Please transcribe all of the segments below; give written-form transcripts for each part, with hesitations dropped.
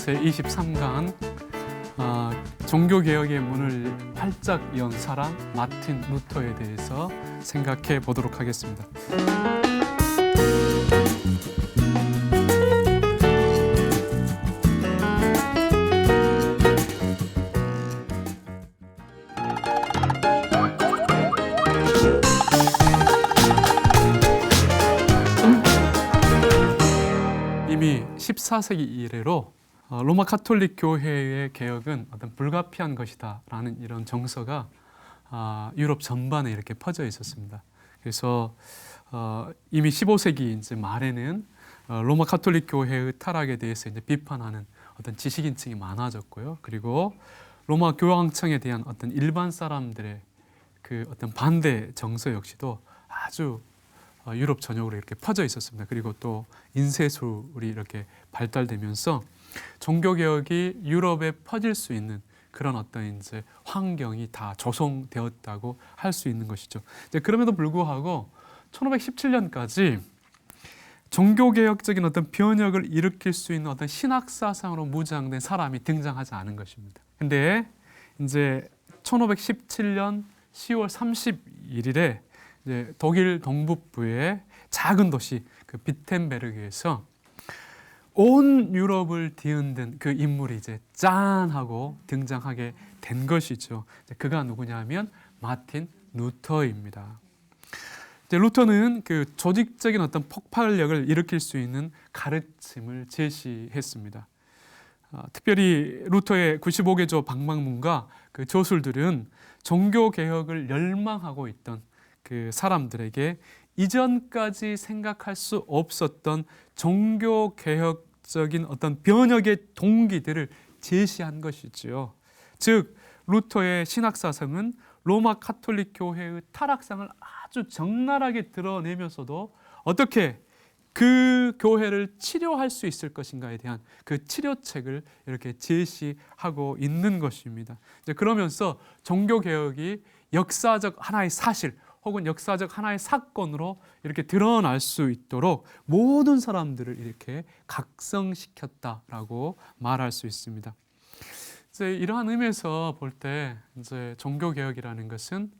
제23강 종교개혁의 문을 활짝 연 사람 마틴 루터에 대해서 생각해 보도록 하겠습니다. 이미 14세기 이래로 로마 카톨릭 교회의 개혁은 어떤 불가피한 것이다라는 이런 정서가 유럽 전반에 이렇게 퍼져 있었습니다. 그래서 이미 15세기 이제 말에는 로마 카톨릭 교회의 타락에 대해서 이제 비판하는 어떤 지식인층이 많아졌고요. 그리고 로마 교황청에 대한 어떤 일반 사람들의 그 어떤 반대 정서 역시도 아주 유럽 전역으로 이렇게 퍼져 있었습니다. 그리고 또 인쇄술이 이렇게 발달되면서 종교개혁이 유럽에 퍼질 수 있는 그런 어떤 이제 환경이 다 조성되었다고 할 수 있는 것이죠. 이제 그럼에도 불구하고 1517년까지 종교개혁적인 어떤 변혁을 일으킬 수 있는 어떤 신학사상으로 무장된 사람이 등장하지 않은 것입니다. 근데 이제 1517년 10월 31일에 이제 독일 동북부의 작은 도시 그 비텐베르그에서 온 유럽을 뒤흔든 그 인물이 이제 짠 하고 등장하게 된 것이죠. 그가 누구냐면 마틴 루터입니다. 이제 루터는 그 조직적인 어떤 폭발력을 일으킬 수 있는 가르침을 제시했습니다. 특별히 루터의 95개조 방방문과 그 저술들은 종교 개혁을 열망하고 있던 그 사람들에게 이전까지 생각할 수 없었던 종교 개혁적인 어떤 변혁의 동기들을 제시한 것이지요. 즉 루터의 신학 사상은 로마 카톨릭 교회의 타락상을 아주 적나라하게 드러내면서도 어떻게 그 교회를 치료할 수 있을 것인가에 대한 그 치료책을 이렇게 제시하고 있는 것입니다. 이제 그러면서 종교 개혁이 역사적 하나의 사실 혹은 역사적 하나의 사건으로 이렇게 드러날 수 있도록 모든 사람들을 이렇게 각성시켰다라고 말할 수 있습니다. 이제 이러한 의미에서 볼 때 이제 종교 개혁이라는 것은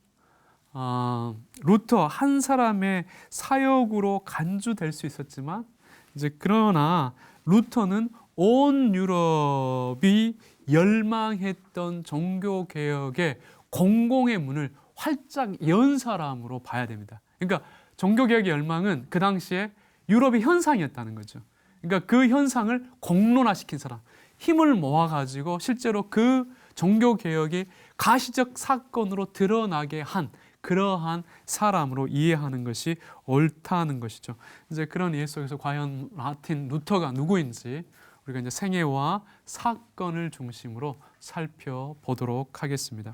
루터 한 사람의 사역으로 간주될 수 있었지만 이제 그러나 루터는 온 유럽이 열망했던 종교 개혁의 공공의 문을 활짝 연 사람으로 봐야 됩니다. 그러니까 종교개혁의 열망은 그 당시에 유럽의 현상이었다는 거죠. 그러니까 그 현상을 공론화시킨 사람, 힘을 모아가지고 실제로 그 종교개혁이 가시적 사건으로 드러나게 한 그러한 사람으로 이해하는 것이 옳다는 것이죠. 이제 그런 이해 속에서 과연 마틴 루터가 누구인지 우리가 이제 생애와 사건을 중심으로 살펴보도록 하겠습니다.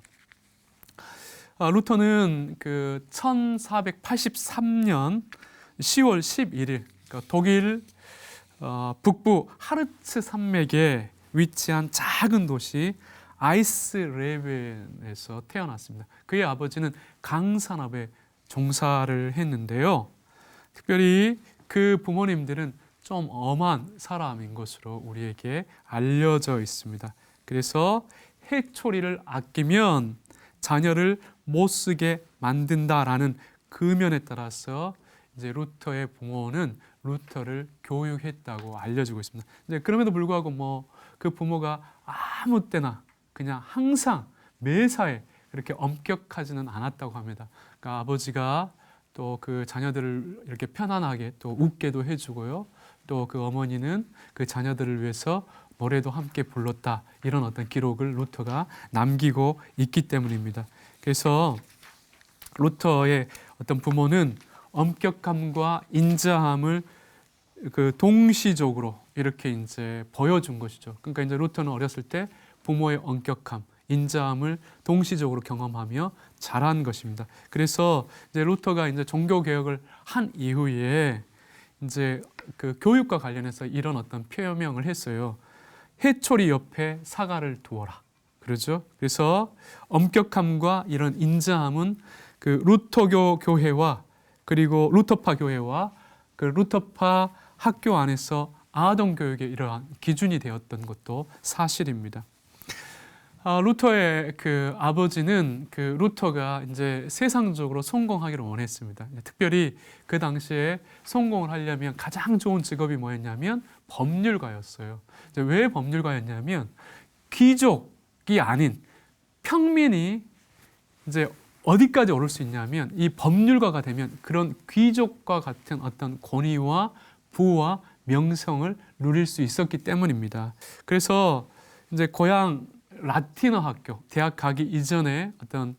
루터는 그 1483년 10월 11일 그러니까 독일 북부 하르츠 산맥에 위치한 작은 도시 아이스레벤에서 태어났습니다. 그의 아버지는 강산업에 종사를 했는데요. 특별히 그 부모님들은 좀 엄한 사람인 것으로 우리에게 알려져 있습니다. 그래서 해초리를 아끼면 자녀를 못 쓰게 만든다라는 금연에 따라서 이제 루터의 부모는 루터를 교육했다고 알려지고 있습니다. 이제 그럼에도 불구하고 뭐 그 부모가 아무 때나 그냥 항상 매사에 그렇게 엄격하지는 않았다고 합니다. 그러니까 아버지가 또 그 자녀들을 이렇게 편안하게 또 웃게도 해주고요. 또 그 어머니는 그 자녀들을 위해서 노래도 함께 불렀다. 이런 어떤 기록을 루터가 남기고 있기 때문입니다. 그래서 루터의 어떤 부모는 엄격함과 인자함을 그 동시적으로 이렇게 이제 보여준 것이죠. 그러니까 이제 루터는 어렸을 때 부모의 엄격함, 인자함을 동시적으로 경험하며 자란 것입니다. 그래서 이제 루터가 이제 종교 개혁을 한 이후에 이제 그 교육과 관련해서 이런 어떤 표명을 했어요. 해초리 옆에 사과를 두어라. 그렇죠? 그래서 엄격함과 이런 인자함은 그 루터교 교회와 그리고 루터파 교회와 그 루터파 학교 안에서 아동 교육의 이러한 기준이 되었던 것도 사실입니다. 루터의 그 아버지는 그 루터가 이제 세상적으로 성공하기를 원했습니다. 특별히 그 당시에 성공을 하려면 가장 좋은 직업이 뭐였냐면 법률가였어요. 이제 왜 법률가였냐면 귀족이 아닌 평민이 이제 어디까지 오를 수 있냐면 이 법률가가 되면 그런 귀족과 같은 어떤 권위와 부와 명성을 누릴 수 있었기 때문입니다. 그래서 이제 고향 라틴어 학교, 대학 가기 이전에 어떤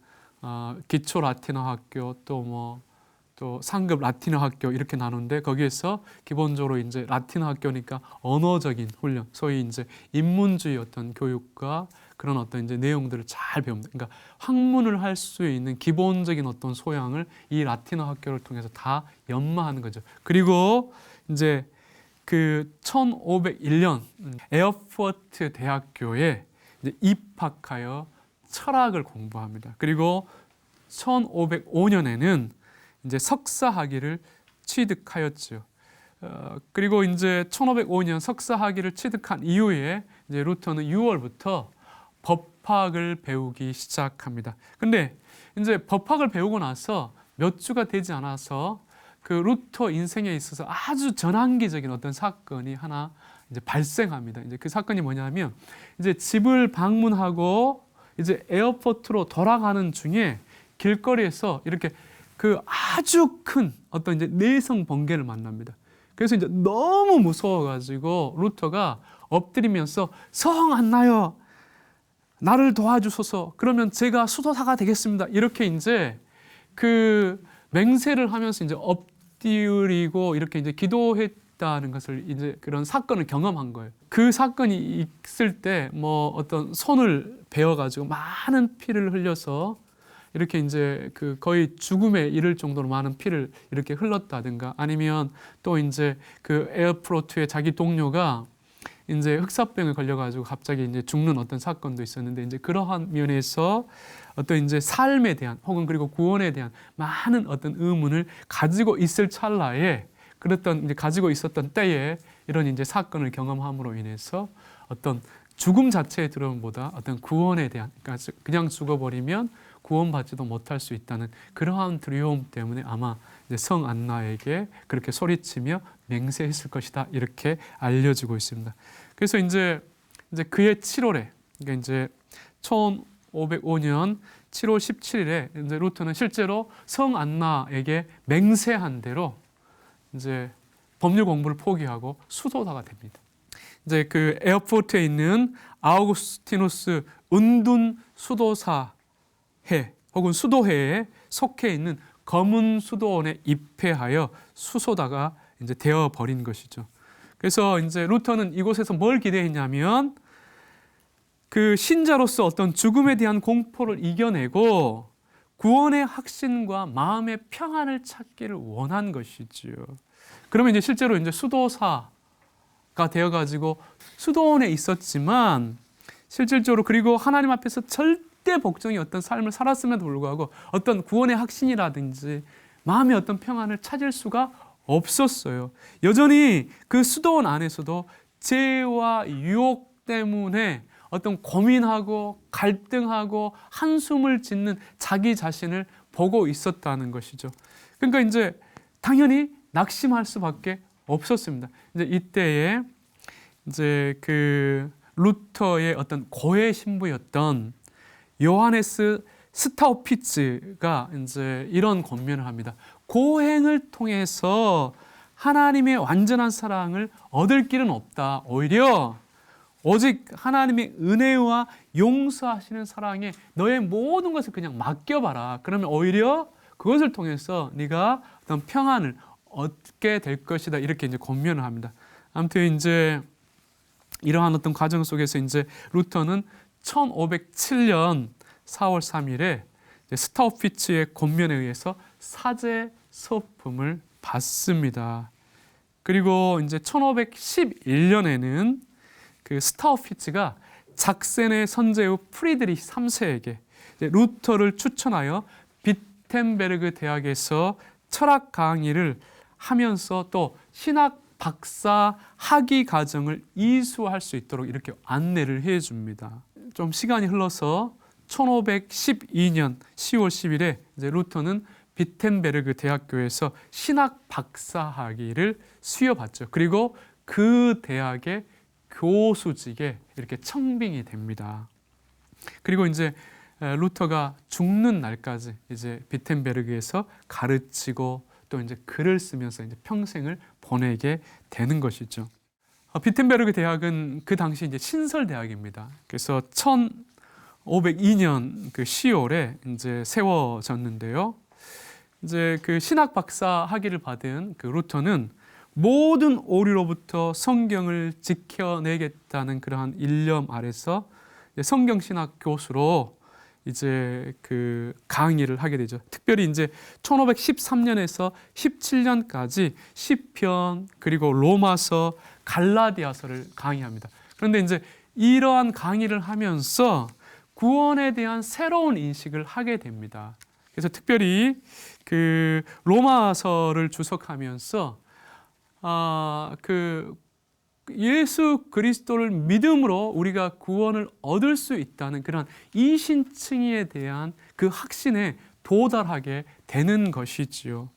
기초 라틴어 학교 또 상급 라틴어 학교 이렇게 나누는데 거기에서 기본적으로 이제 라틴어 학교니까 언어적인 훈련, 소위 이제 인문주의 어떤 교육과 그런 어떤 이제 내용들을 잘 배웁니다. 그러니까 학문을 할 수 있는 기본적인 어떤 소양을 이 라틴어 학교를 통해서 다 연마하는 거죠. 그리고 이제 그 1501년 에어포트 대학교에 이제 입학하여 철학을 공부합니다. 그리고 1505년에는 이제 석사 학위를 취득하였죠. 그리고 이제 1505년 석사 학위를 취득한 이후에 이제 루터는 6월부터 법학을 배우기 시작합니다. 근데 이제 법학을 배우고 나서 몇 주가 되지 않아서 그 루터 인생에 있어서 아주 전환기적인 어떤 사건이 하나 이제 발생합니다. 이제 그 사건이 뭐냐면 이제 집을 방문하고 이제 에어포트로 돌아가는 중에 길거리에서 이렇게 그 아주 큰 어떤 이제 내성 번개를 만납니다. 그래서 이제 너무 무서워가지고 루터가 엎드리면서 성 안 나요. 나를 도와주소서. 그러면 제가 수도사가 되겠습니다. 이렇게 이제 그 맹세를 하면서 이제 엎드리고 이렇게 이제 기도했다는 것을 이제 그런 사건을 경험한 거예요. 그 사건이 있을 때 뭐 어떤 손을 베어가지고 많은 피를 흘려서 이렇게 이제 그 거의 죽음에 이를 정도로 많은 피를 이렇게 흘렀다든가 아니면 또 이제 그 에어프로트의 자기 동료가 이제 흑사병에 걸려가지고 갑자기 이제 죽는 어떤 사건도 있었는데 이제 그러한 면에서 어떤 이제 삶에 대한 혹은 그리고 구원에 대한 많은 어떤 의문을 가지고 있을 찰나에 그랬던 이제 가지고 있었던 때에 이런 이제 사건을 경험함으로 인해서 어떤 죽음 자체의 두려움보다 어떤 구원에 대한 그러니까 그냥 죽어버리면 구원받지도 못할 수 있다는 그러한 두려움 때문에 아마 이제 성 안나에게 그렇게 소리치며 맹세했을 것이다 이렇게 알려지고 있습니다. 그래서 이제 그의 7월에 그러니까 이제 1505년 7월 17일에 이제 루터는 실제로 성 안나에게 맹세한 대로 이제 법률 공부를 포기하고 수도사가 됩니다. 이제 그 에어포트에 있는 아우구스티누스 은둔 수도사회 혹은 수도회에 속해 있는 검은 수도원에 입회하여 수소다가 이제 되어 버린 것이죠. 그래서 이제 루터는 이곳에서 뭘 기대했냐면 그 신자로서 어떤 죽음에 대한 공포를 이겨내고 구원의 확신과 마음의 평안을 찾기를 원한 것이지요. 그러면 이제 실제로 이제 수도사가 되어가지고 수도원에 있었지만 실질적으로 그리고 하나님 앞에서 절대 복종이 어떤 삶을 살았음에도 불구하고 어떤 구원의 확신이라든지 마음의 어떤 평안을 찾을 수가 없었어요. 여전히 그 수도원 안에서도 죄와 유혹 때문에 어떤 고민하고 갈등하고 한숨을 짓는 자기 자신을 보고 있었다는 것이죠. 그러니까 이제 당연히 낙심할 수밖에 없었습니다. 이제 이때에 이제 그 루터의 어떤 고해 신부였던 요하네스 스타우피츠가 이제 이런 권면을 합니다. 고행을 통해서 하나님의 완전한 사랑을 얻을 길은 없다. 오히려 오직 하나님의 은혜와 용서하시는 사랑에 너의 모든 것을 그냥 맡겨봐라. 그러면 오히려 그것을 통해서 네가 어떤 평안을 얻게 될 것이다. 이렇게 이제 권면을 합니다. 아무튼 이제 이러한 어떤 과정 속에서 이제 루터는 1507년 4월 3일에 스타우피츠의 권면에 의해서 사제 서품을 받습니다. 그리고 이제 1511년에는 그 스타우피츠가 작센의 선제후 프리드리히 3세에게 루터를 추천하여 비텐베르그 대학에서 철학 강의를 하면서 또 신학 박사 학위 과정을 이수할 수 있도록 이렇게 안내를 해 줍니다. 좀 시간이 흘러서 1512년 10월 10일에 이제 루터는 비텐베르그 대학교에서 신학 박사 학위를 수여받죠. 그리고 그 대학의 교수직에 이렇게 청빙이 됩니다. 그리고 이제 루터가 죽는 날까지 이제 비텐베르그에서 가르치고 또 이제 글을 쓰면서 이제 평생을 보내게 되는 것이죠. 비텐베르그 대학은 그 당시 이제 신설 대학입니다. 그래서 1502년 그 10월에 이제 세워졌는데요. 이제 그 신학 박사 학위를 받은 그 루터는 모든 오류로부터 성경을 지켜내겠다는 그러한 일념 아래서 성경 신학 교수로 이제 그 강의를 하게 되죠. 특별히 이제 1513년에서 17년까지 시편 그리고 로마서, 갈라디아서를 강의합니다. 그런데 이제 이러한 강의를 하면서 구원에 대한 새로운 인식을 하게 됩니다. 그래서 특별히 그 로마서를 주석하면서 그 예수 그리스도를 믿음으로 우리가 구원을 얻을 수 있다는 그런 이신칭의에 대한 그 확신에 도달하게 되는 것이지요.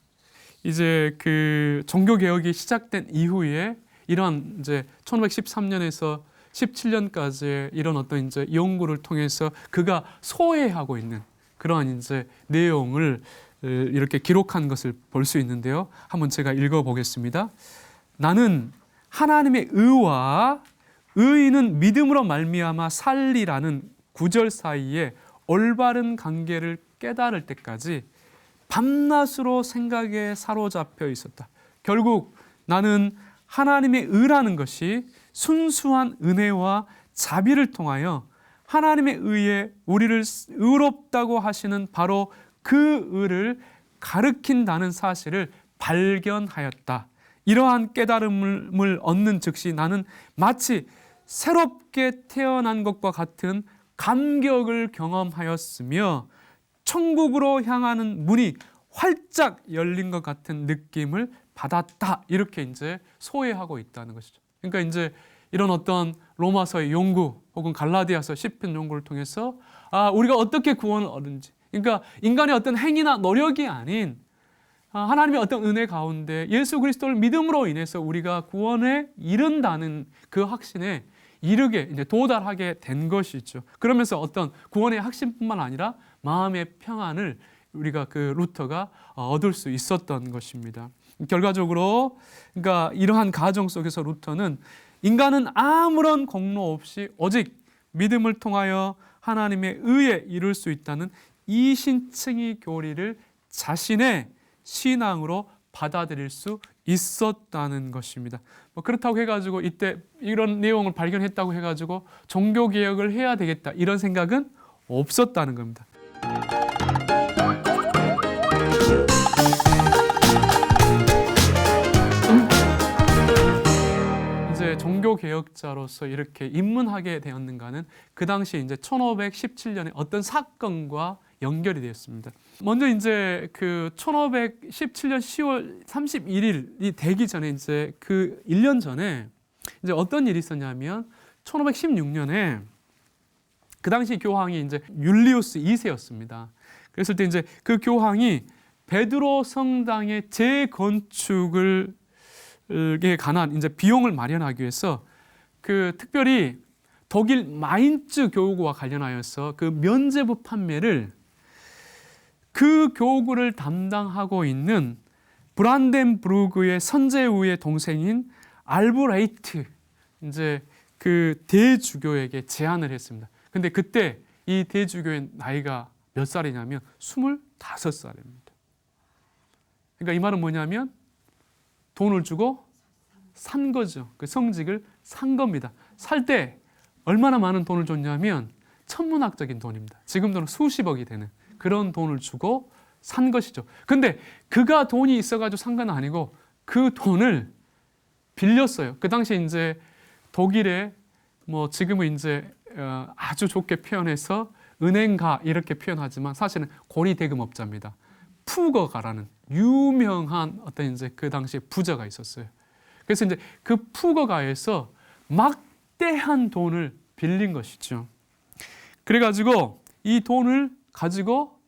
이제 그 종교 개혁이 시작된 이후에 이런 이제 1513년에서 17년까지의 이런 어떤 이제 연구를 통해서 그가 소외하고 있는 그러한 이제 내용을 이렇게 기록한 것을 볼 수 있는데요. 한번 제가 읽어 보겠습니다. 나는 하나님의 의와 의인은 믿음으로 말미암아 살리라는 구절 사이에 올바른 관계를 깨달을 때까지 밤낮으로 생각에 사로잡혀 있었다. 결국 나는 하나님의 의라는 것이 순수한 은혜와 자비를 통하여 하나님의 의에 우리를 의롭다고 하시는 바로 그 의를 가르친다는 사실을 발견하였다. 이러한 깨달음을 얻는 즉시 나는 마치 새롭게 태어난 것과 같은 감격을 경험하였으며 천국으로 향하는 문이 활짝 열린 것 같은 느낌을 받았다. 이렇게 이제 소회하고 있다는 것이죠. 그러니까 이제 이런 어떤 로마서의 연구 혹은 갈라디아서 시편 연구를 통해서 우리가 어떻게 구원을 얻는지, 그러니까 인간의 어떤 행위나 노력이 아닌 하나님의 어떤 은혜 가운데 예수 그리스도를 믿음으로 인해서 우리가 구원에 이른다는 그 확신에 이르게 이제 도달하게 된 것이죠. 그러면서 어떤 구원의 확신뿐만 아니라 마음의 평안을 우리가 그 루터가 얻을 수 있었던 것입니다. 결과적으로 그러니까 이러한 과정 속에서 루터는 인간은 아무런 공로 없이 오직 믿음을 통하여 하나님의 의에 이룰 수 있다는 이신칭의 교리를 자신의 신앙으로 받아들일 수 있었다는 것입니다. 그렇다고 해가지고 이때 이런 내용을 발견했다고 해가지고 종교개혁을 해야 되겠다 이런 생각은 없었다는 겁니다. 이제 종교개혁자로서 이렇게 입문하게 되었는가는 그 당시 이제 1517년에 어떤 사건과 연결이 되었습니다. 먼저 이제 그 1517년 10월 31일이 되기 전에 이제 그 1년 전에 이제 어떤 일이 있었냐면 1516년에 그 당시 교황이 이제 율리우스 2세였습니다. 그랬을 때 이제 그 교황이 베드로 성당의 재건축을 관한 이제 비용을 마련하기 위해서 그 특별히 독일 마인츠 교구와 관련하여서 그 면죄부 판매를 그 교구를 담당하고 있는 브란덴부르크의 선제우의 동생인 알브레이트 이제 그 대주교에게 제안을 했습니다. 근데 그때 이 대주교의 나이가 몇 살이냐면 25살입니다. 그러니까 이 말은 뭐냐면 돈을 주고 산 거죠. 그 성직을 산 겁니다. 살 때 얼마나 많은 돈을 줬냐면 천문학적인 돈입니다. 지금 돈은 수십억이 되는 그런 돈을 주고 산 것이죠. 근데 그가 돈이 있어가지고 산 건 아니고 그 돈을 빌렸어요. 그 당시에 이제 독일에 뭐 지금은 이제 아주 좋게 표현해서 은행가 이렇게 표현하지만 사실은 고리대금업자입니다. 푸거가라는 유명한 어떤 이제 그 당시에 부자가 있었어요. 그래서 이제 그 푸거가에서 막대한 돈을 빌린 것이죠. 그래가지고 이 돈을 가지고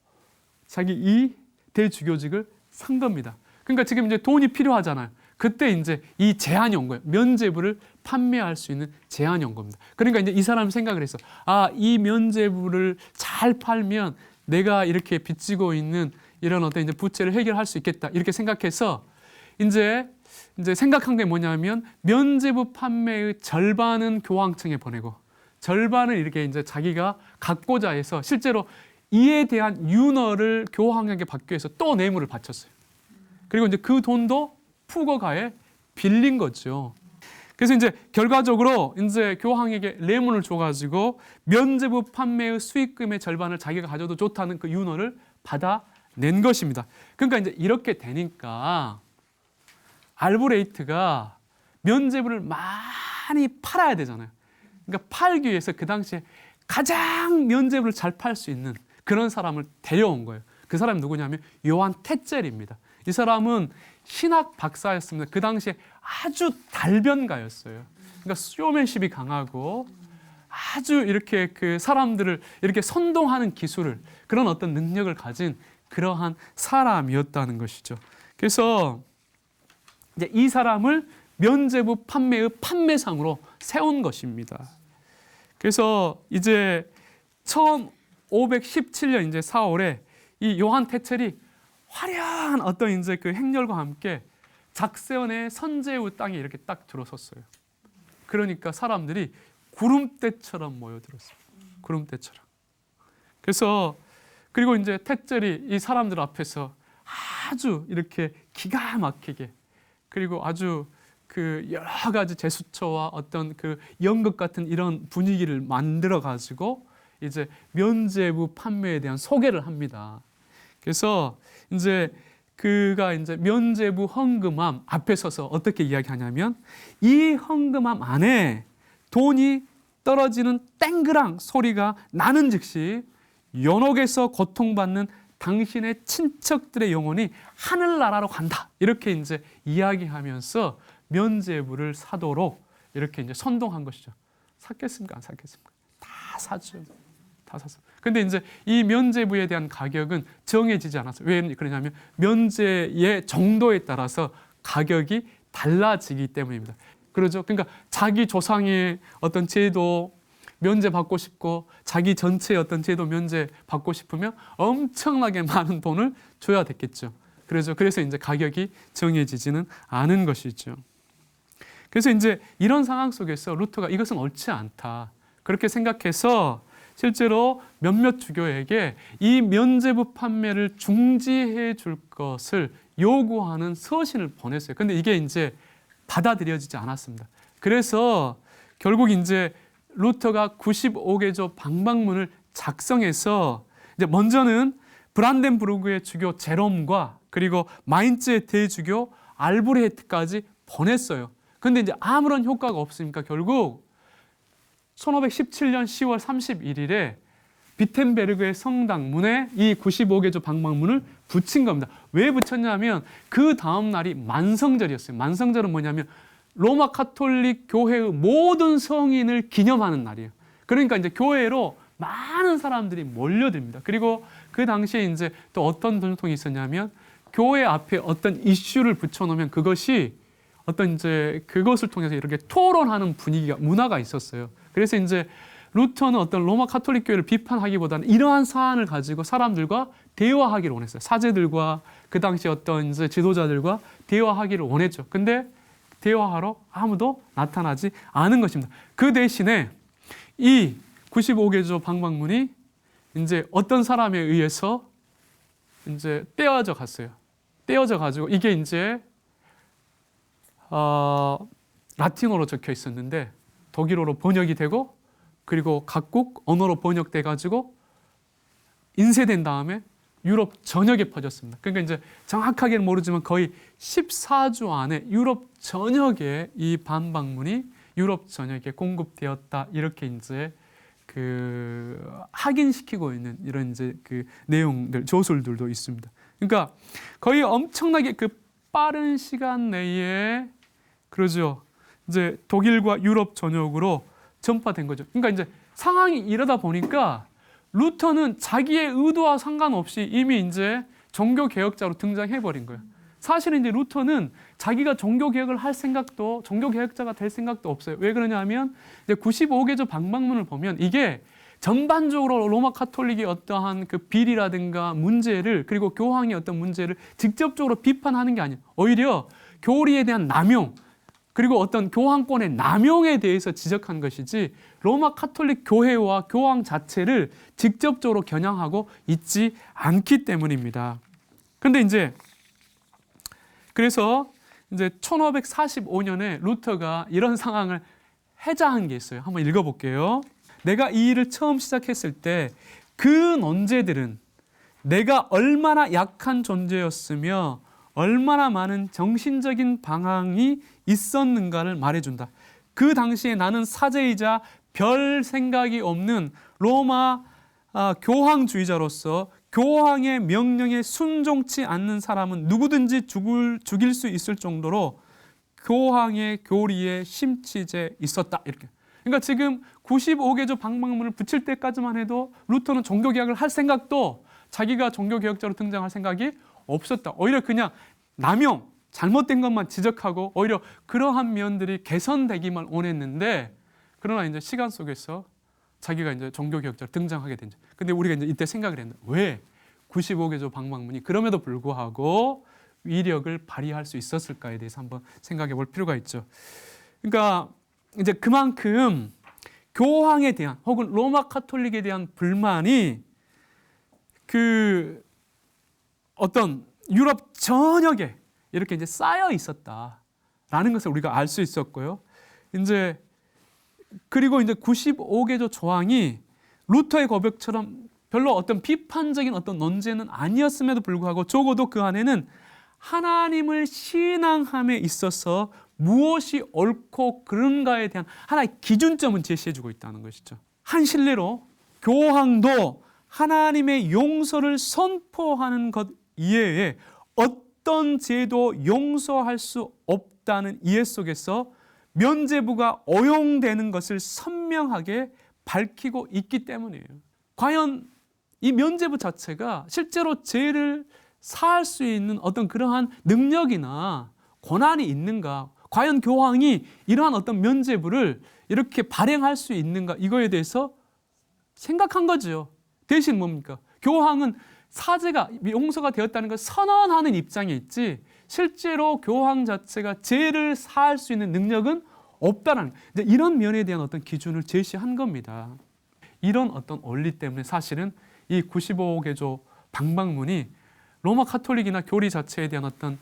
자기 이 대주교직을 산 겁니다. 그러니까 지금 이제 돈이 필요하잖아요. 그때 이제 이 제한이 온 거예요. 면죄부를 판매할 수 있는 제한이 온 겁니다. 그러니까 이제 이 사람 생각을 했어. 아, 이 면죄부를 잘 팔면 내가 이렇게 빚지고 있는 이런 어떤 이제 부채를 해결할 수 있겠다. 이렇게 생각해서 이제 생각한 게 뭐냐면 면죄부 판매의 절반은 교황청에 보내고 절반을 이렇게 이제 자기가 갖고자 해서 실제로 이에 대한 윤허를 교황에게 받기 위해서 또 뇌물을 바쳤어요. 그리고 이제 그 돈도 푸거가에 빌린 거죠. 그래서 이제 결과적으로 이제 교황에게 뇌물을 줘가지고 면죄부 판매의 수익금의 절반을 자기가 가져도 좋다는 그 윤허를 받아낸 것입니다. 그러니까 이제 이렇게 되니까 알브레이트가 면죄부를 많이 팔아야 되잖아요. 그러니까 팔기 위해서 그 당시에 가장 면죄부를 잘 팔 수 있는 그런 사람을 데려온 거예요. 그 사람이 누구냐면 요한 테첼입니다. 이 사람은 신학 박사였습니다. 그 당시에 아주 달변가였어요. 그러니까 쇼맨십이 강하고 아주 이렇게 그 사람들을 이렇게 선동하는 기술을 그런 어떤 능력을 가진 그러한 사람이었다는 것이죠. 그래서 이제 이 사람을 면죄부 판매의 판매상으로 세운 것입니다. 그래서 이제 1517년 이제 4월에 이 요한 테첼이 화려한 어떤 이제 그 행렬과 함께 작세원의 선제우 땅에 이렇게 딱 들어섰어요. 그러니까 사람들이 구름대처럼 모여들었어요. 구름대처럼. 그래서 그리고 이제 테첼이 이 사람들 앞에서 아주 이렇게 기가 막히게 그리고 아주 그 여러 가지 제스처와 어떤 그 연극 같은 이런 분위기를 만들어 가지고 이제 면죄부 판매에 대한 소개를 합니다. 그래서 이제 그가 이제 면죄부 헌금함 앞에 서서 어떻게 이야기하냐면 이 헌금함 안에 돈이 떨어지는 땡그랑 소리가 나는 즉시 연옥에서 고통받는 당신의 친척들의 영혼이 하늘나라로 간다. 이렇게 이제 이야기하면서 면죄부를 사도록 이렇게 이제 선동한 것이죠. 샀겠습니까? 안 샀겠습니까? 다 사죠. 다 샀어요. 근데 이제 이 면죄부에 대한 가격은 정해지지 않았어요. 왜 그러냐면 면죄의 정도에 따라서 가격이 달라지기 때문입니다. 그러죠. 그러니까 자기 조상의 어떤 제도 면제 받고 싶고 자기 전체의 어떤 제도 면제 받고 싶으면 엄청나게 많은 돈을 줘야 됐겠죠. 그래서 이제 가격이 정해지지는 않은 것이죠. 그래서 이제 이런 상황 속에서 루터가 이것은 옳지 않다. 그렇게 생각해서 실제로 몇몇 주교에게 이 면죄부 판매를 중지해 줄 것을 요구하는 서신을 보냈어요. 근데 이게 이제 받아들여지지 않았습니다. 그래서 결국 이제 루터가 95개조 방방문을 작성해서 이제 먼저는 브란덴부르크의 주교 제롬과 그리고 마인츠의 대주교 알브레히트까지 보냈어요. 근데 이제 아무런 효과가 없으니까 결국 1517년 10월 31일에 비텐베르그의 성당 문에 이 95개조 방방문을 붙인 겁니다. 왜 붙였냐면 그 다음 날이 만성절이었어요. 만성절은 뭐냐면 로마 카톨릭 교회의 모든 성인을 기념하는 날이에요. 그러니까 이제 교회로 많은 사람들이 몰려듭니다. 그리고 그 당시에 이제 또 어떤 전통이 있었냐면 교회 앞에 어떤 이슈를 붙여놓으면 그것이 어떤 이제 그것을 통해서 이렇게 토론하는 분위기가 문화가 있었어요. 그래서 이제 루터는 어떤 로마 카톨릭 교회를 비판하기보다는 이러한 사안을 가지고 사람들과 대화하기를 원했어요. 사제들과 그 당시 어떤 이제 지도자들과 대화하기를 원했죠. 근데 대화하러 아무도 나타나지 않은 것입니다. 그 대신에 이 95개조 방방문이 이제 어떤 사람에 의해서 이제 떼어져 갔어요. 떼어져 가지고 이게 이제 라틴어로 적혀 있었는데 독일어로 번역이 되고 그리고 각국 언어로 번역돼 가지고 인쇄된 다음에 유럽 전역에 퍼졌습니다. 그러니까 이제 정확하게는 모르지만 거의 14주 안에 유럽 전역에 이 반박문이 유럽 전역에 공급되었다. 이렇게 이제 그 확인시키고 있는 이런 이제 그 내용들, 조술들도 있습니다. 그러니까 거의 엄청나게 그 빠른 시간 내에 그러죠. 이제 독일과 유럽 전역으로 전파된 거죠. 그러니까 이제 상황이 이러다 보니까 루터는 자기의 의도와 상관없이 이미 이제 종교 개혁자로 등장해 버린 거예요. 사실은 이제 루터는 자기가 종교 개혁을 할 생각도, 종교 개혁자가 될 생각도 없어요. 왜 그러냐면 이제 95개조 방방문을 보면 이게 전반적으로 로마 카톨릭의 어떠한 그 비리라든가 문제를, 그리고 교황의 어떤 문제를 직접적으로 비판하는 게 아니에요. 오히려 교리에 대한 남용, 그리고 어떤 교황권의 남용에 대해서 지적한 것이지 로마 카톨릭 교회와 교황 자체를 직접적으로 겨냥하고 있지 않기 때문입니다. 그런데 이제 그래서 이제 1545년에 루터가 이런 상황을 해자한 게 있어요. 한번 읽어볼게요. 내가 이 일을 처음 시작했을 때 그 논제들은 내가 얼마나 약한 존재였으며 얼마나 많은 정신적인 방황이 있었는가를 말해준다. 그 당시에 나는 사제이자 별 생각이 없는 로마 교황주의자로서 교황의 명령에 순종치 않는 사람은 누구든지 죽일 수 있을 정도로 교황의 교리에 심취해 있었다. 이렇게. 그러니까 지금 95개조 방방문을 붙일 때까지만 해도 루터는 종교개혁을 할 생각도, 자기가 종교개혁자로 등장할 생각이 없었다. 오히려 그냥 남용, 잘못된 것만 지적하고 오히려 그러한 면들이 개선되기만 원했는데, 그러나 이제 시간 속에서 자기가 이제 종교개혁자로 등장하게 된 거죠. 근데 우리가 이제 이때 생각을 했는데 왜 95개조 방방문이 그럼에도 불구하고 위력을 발휘할 수 있었을까에 대해서 한번 생각해 볼 필요가 있죠. 그러니까 이제 그만큼 교황에 대한 혹은 로마 카톨릭에 대한 불만이 그 어떤 유럽 전역에 이렇게 이제 쌓여 있었다라는 것을 우리가 알 수 있었고요. 이제 그리고 이제 95개조 조항이 루터의 고백처럼 별로 어떤 비판적인 어떤 논제는 아니었음에도 불구하고 적어도 그 안에는 하나님을 신앙함에 있어서 무엇이 옳고 그른가에 대한 하나의 기준점은 제시해주고 있다는 것이죠. 한 실례로 교황도 하나님의 용서를 선포하는 것 이외에 어떤 죄도 용서할 수 없다는 이해 속에서 면죄부가 오용되는 것을 선명하게 밝히고 있기 때문이에요. 과연 이 면죄부 자체가 실제로 죄를 사할 수 있는 어떤 그러한 능력이나 권한이 있는가? 과연 교황이 이러한 어떤 면죄부를 이렇게 발행할 수 있는가? 이거에 대해서 생각한 거죠. 대신 뭡니까? 교황은 사죄가 용서가 되었다는 걸 선언하는 입장에 있지 실제로 교황 자체가 죄를 사할 수 있는 능력은 없다는 이런 면에 대한 어떤 기준을 제시한 겁니다. 이런 어떤 원리 때문에 사실은 이 95개조 방방문이 로마 카톨릭이나 교리 자체에 대한 어떤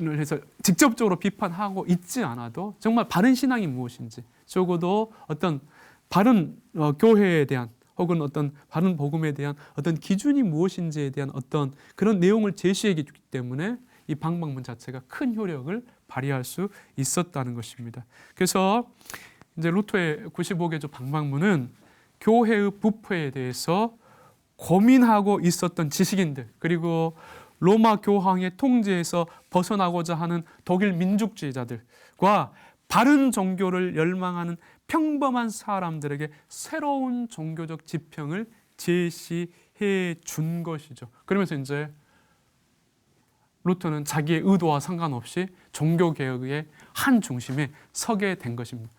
해서 직접적으로 비판하고 있지 않아도 정말 바른 신앙이 무엇인지, 적어도 어떤 바른 교회에 대한 혹은 어떤 바른 복음에 대한 어떤 기준이 무엇인지에 대한 어떤 그런 내용을 제시해 주기 때문에 이 방방문 자체가 큰 효력을 발휘할 수 있었다는 것입니다. 그래서 이제 루터의 95개조 방방문은 교회의 부패에 대해서 고민하고 있었던 지식인들, 그리고 로마 교황의 통제에서 벗어나고자 하는 독일 민족주의자들과 바른 종교를 열망하는 평범한 사람들에게 새로운 종교적 지평을 제시해 준 것이죠. 그러면서 이제 루터는 자기의 의도와 상관없이 종교개혁의 한 중심에 서게 된 것입니다.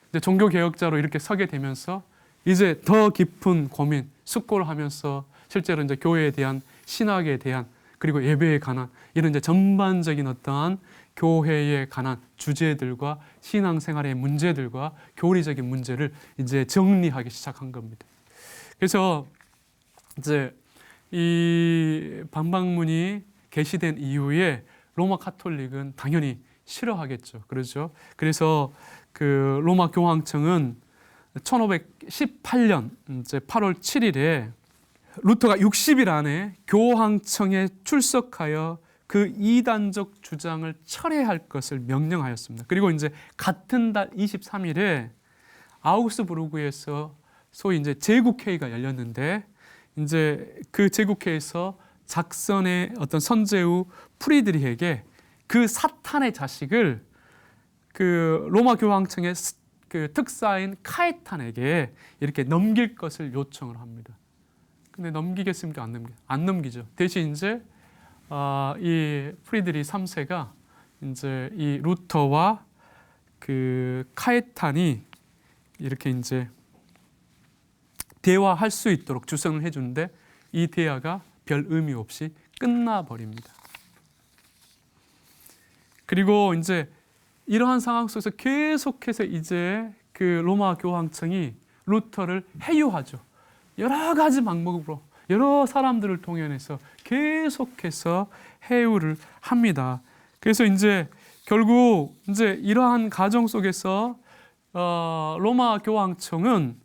이제 종교개혁자로 이렇게 서게 되면서 이제 더 깊은 고민, 숙고를 하면서 실제로 이제 교회에 대한 신학에 대한 그리고 예배에 관한 이런 이제 전반적인 어떠한 교회에 관한 주제들과 신앙생활의 문제들과 교리적인 문제를 이제 정리하기 시작한 겁니다. 그래서 이제 이 방방문이 게시된 이후에 로마 카톨릭은 당연히 싫어하겠죠. 그렇죠? 그래서 그 로마 교황청은 1518년 이제 8월 7일에 루터가 60일 안에 교황청에 출석하여 그 이단적 주장을 철회할 것을 명령하였습니다. 그리고 이제 같은 달 23일에 아우구스부르크에서 소위 이제 제국회의가 열렸는데 이제 그 제국회에서 작선의 어떤 선제후 프리드리히에게 그 사탄의 자식을 그 로마 교황청의 그 특사인 카에탄에게 이렇게 넘길 것을 요청을 합니다. 근데 넘기겠습니까? 안 넘기죠. 대신 이제 이 프리드리히 3세가 이제 이 루터와 그 카에탄이 이렇게 이제 대화할 수 있도록 주선을 해주는데 이 대화가 별 의미 없이 끝나버립니다. 그리고 이제 이러한 상황 속에서 계속해서 이제 그 로마 교황청이 루터를 해유하죠. 여러 가지 방법으로 여러 사람들을 동원해서 계속해서 해유를 합니다. 그래서 이제 결국 이제 이러한 과정 속에서 로마 교황청은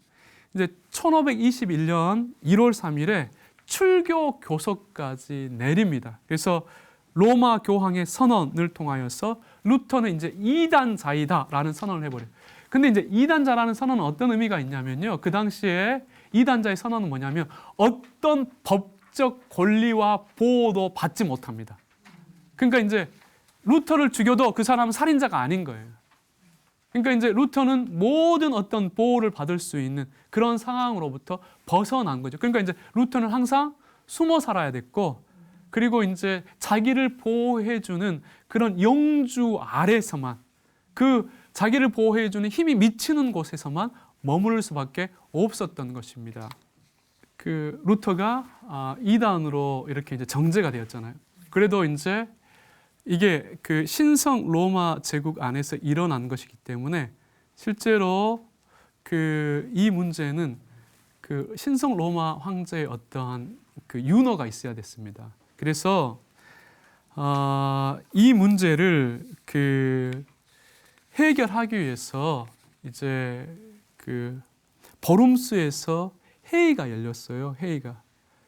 이제 1521년 1월 3일에 출교 교서까지 내립니다. 그래서 로마 교황의 선언을 통하여서 루터는 이제 이단자이다라는 선언을 해버려요. 근데 이제 이단자라는 선언은 어떤 의미가 있냐면요. 그 당시에 이단자의 선언은 뭐냐면 어떤 법적 권리와 보호도 받지 못합니다. 그러니까 이제 루터를 죽여도 그 사람은 살인자가 아닌 거예요. 그러니까 이제 루터는 모든 어떤 보호를 받을 수 있는 그런 상황으로부터 벗어난 거죠. 그러니까 이제 루터는 항상 숨어 살아야 됐고, 그리고 이제 자기를 보호해주는 그런 영주 아래서만, 그 자기를 보호해주는 힘이 미치는 곳에서만 머무를 수밖에 없었던 것입니다. 그 루터가 이단으로 이렇게 이제 정제가 되었잖아요. 그래도 이제 이게 그 신성 로마 제국 안에서 일어난 것이기 때문에 실제로 그 이 문제는 그 신성 로마 황제의 어떠한 그 윤허가 있어야 됐습니다. 그래서 이 문제를 그 해결하기 위해서 이제 그 버룸스에서 회의가 열렸어요. 회의가.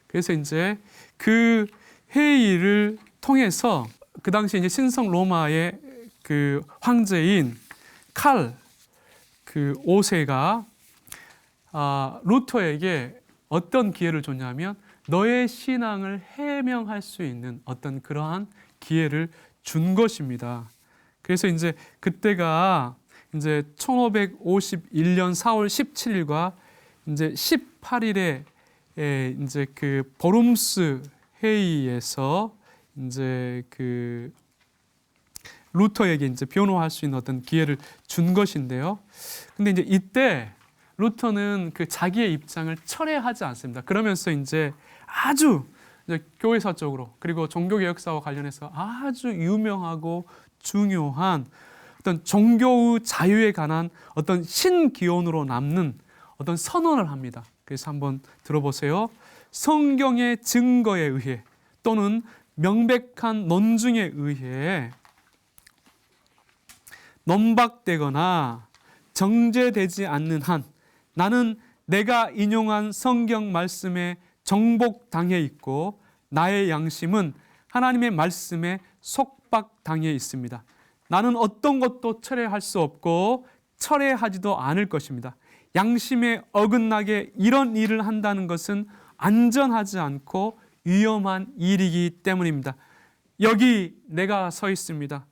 그래서 이제 그 회의를 통해서 그 당시 이제 신성 로마의 그 황제인 칼 그 5세가 루터에게 어떤 기회를 줬냐면 너의 신앙을 해명할 수 있는 어떤 그러한 기회를 준 것입니다. 그래서 이제 그때가 이제 1551년 4월 17일과 이제 18일에 이제 그 버룸스 회의에서 이제 그 루터에게 이제 변호할 수 있는 어떤 기회를 준 것인데요. 근데 이제 이때 루터는 그 자기의 입장을 철회하지 않습니다. 그러면서 이제 아주 이제 교회사적으로 그리고 종교개혁사와 관련해서 아주 유명하고 중요한 어떤 종교의 자유에 관한 어떤 신기원으로 남는 어떤 선언을 합니다. 그래서 한번 들어보세요. 성경의 증거에 의해 또는 명백한 논증에 의해 논박되거나 정죄되지 않는 한 나는 내가 인용한 성경 말씀에 정복당해 있고 나의 양심은 하나님의 말씀에 속박당해 있습니다. 나는 어떤 것도 철회할 수 없고 철회하지도 않을 것입니다. 양심에 어긋나게 이런 일을 한다는 것은 안전하지 않고 위험한 일이기 때문입니다. 여기 내가 서 있습니다.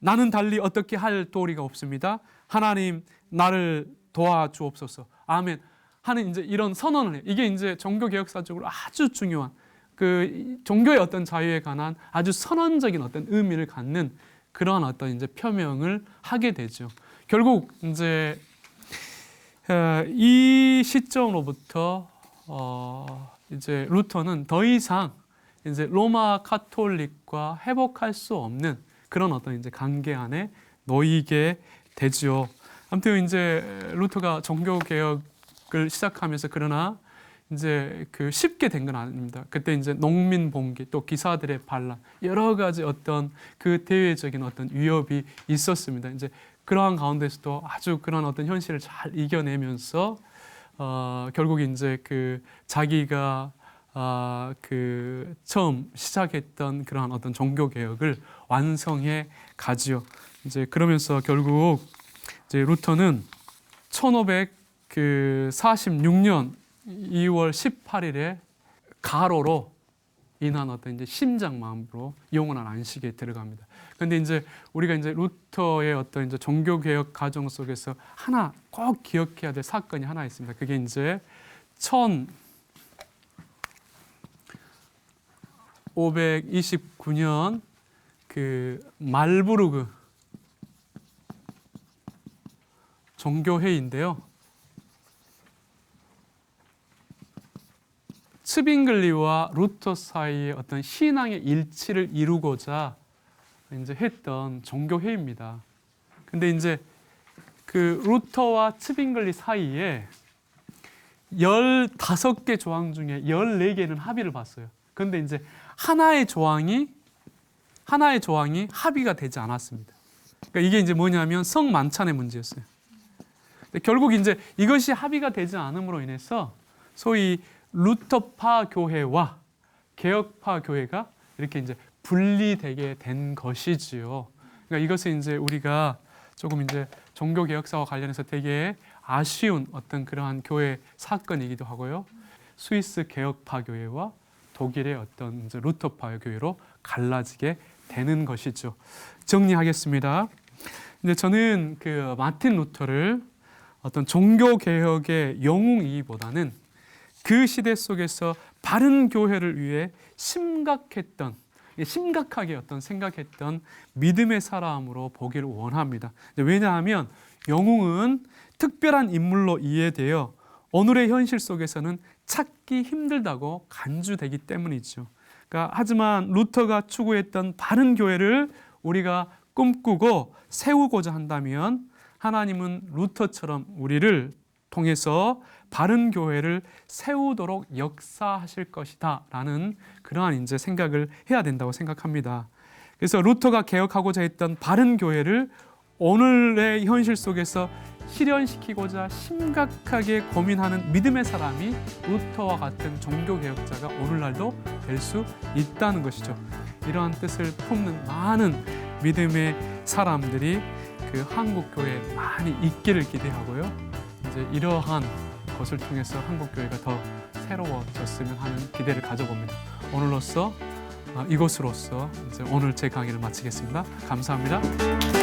나는 달리 어떻게 할 도리가 없습니다. 하나님 나를 도와주옵소서. 아멘. 하는 이제 이런 선언을 해요. 이게 이제 종교개혁사적으로 아주 중요한 그 종교의 어떤 자유에 관한 아주 선언적인 어떤 의미를 갖는 그러한 어떤 이제 표명을 하게 되죠. 결국 이제 이 시점으로부터 이제 루터는 더 이상 이제 로마 카톨릭과 회복할 수 없는 그런 어떤 이제 관계 안에 놓이게 되죠. 아무튼 이제 루터가 종교 개혁을 시작하면서 그러나 이제 그 쉽게 된 건 아닙니다. 그때 이제 농민 봉기 또 기사들의 반란 여러 가지 어떤 그 대외적인 어떤 위협이 있었습니다. 이제 그러한 가운데서도 아주 그런 어떤 현실을 잘 이겨내면서 결국 이제 그 자기가 그 처음 시작했던 그러한 어떤 종교 개혁을 완성해 가지요. 이제 그러면서 결국 이제 루터는 1546년 2월 18일에 가로로 인한 어떤 이제 심장 마음으로 영원한 안식에 들어갑니다. 그런데 이제 우리가 이제 루터의 어떤 이제 종교 개혁 과정 속에서 하나 꼭 기억해야 될 사건이 하나 있습니다. 그게 이제 1529년 그 말부르그 종교회의인데요. 츠빙글리와 루터 사이의 어떤 신앙의 일치를 이루고자 이제 했던 종교회의입니다. 근데 이제 그 루터와 츠빙글리 사이에 15개 조항 중에 14개는 합의를 봤어요. 그런데 이제 하나의 조항이 합의가 되지 않았습니다. 그러니까 이게 이제 뭐냐면 성만찬의 문제였어요. 근데 결국 이제 이것이 합의가 되지 않음으로 인해서 소위 루터파 교회와 개혁파 교회가 이렇게 이제 분리되게 된 것이지요. 그러니까 이것은 이제 우리가 조금 이제 종교 개혁사와 관련해서 되게 아쉬운 어떤 그러한 교회 사건이기도 하고요. 스위스 개혁파 교회와 독일의 어떤 이제 루터파 교회로 갈라지게 되는 것이죠. 정리하겠습니다. 이제 저는 그 마틴 루터를 어떤 종교 개혁의 영웅이기보다는 그 시대 속에서 바른 교회를 위해 심각하게 어떤 생각했던 믿음의 사람으로 보기를 원합니다. 왜냐하면 영웅은 특별한 인물로 이해되어 오늘의 현실 속에서는 찾기 힘들다고 간주되기 때문이죠. 그러니까 하지만 루터가 추구했던 바른 교회를 우리가 꿈꾸고 세우고자 한다면 하나님은 루터처럼 우리를 통해서 바른 교회를 세우도록 역사하실 것이다 라는 그러한 이제 생각을 해야 된다고 생각합니다. 그래서 루터가 개혁하고자 했던 바른 교회를 오늘의 현실 속에서 실현시키고자 심각하게 고민하는 믿음의 사람이 루터와 같은 종교개혁자가 오늘날도 될 수 있다는 것이죠. 이러한 뜻을 품는 많은 믿음의 사람들이 그 한국교회에 많이 있기를 기대하고요. 이제 이러한 것을 통해서 한국교회가 더 새로워졌으면 하는 기대를 가져봅니다. 오늘로써 이것으로써 이제 오늘 제 강의를 마치겠습니다. 감사합니다.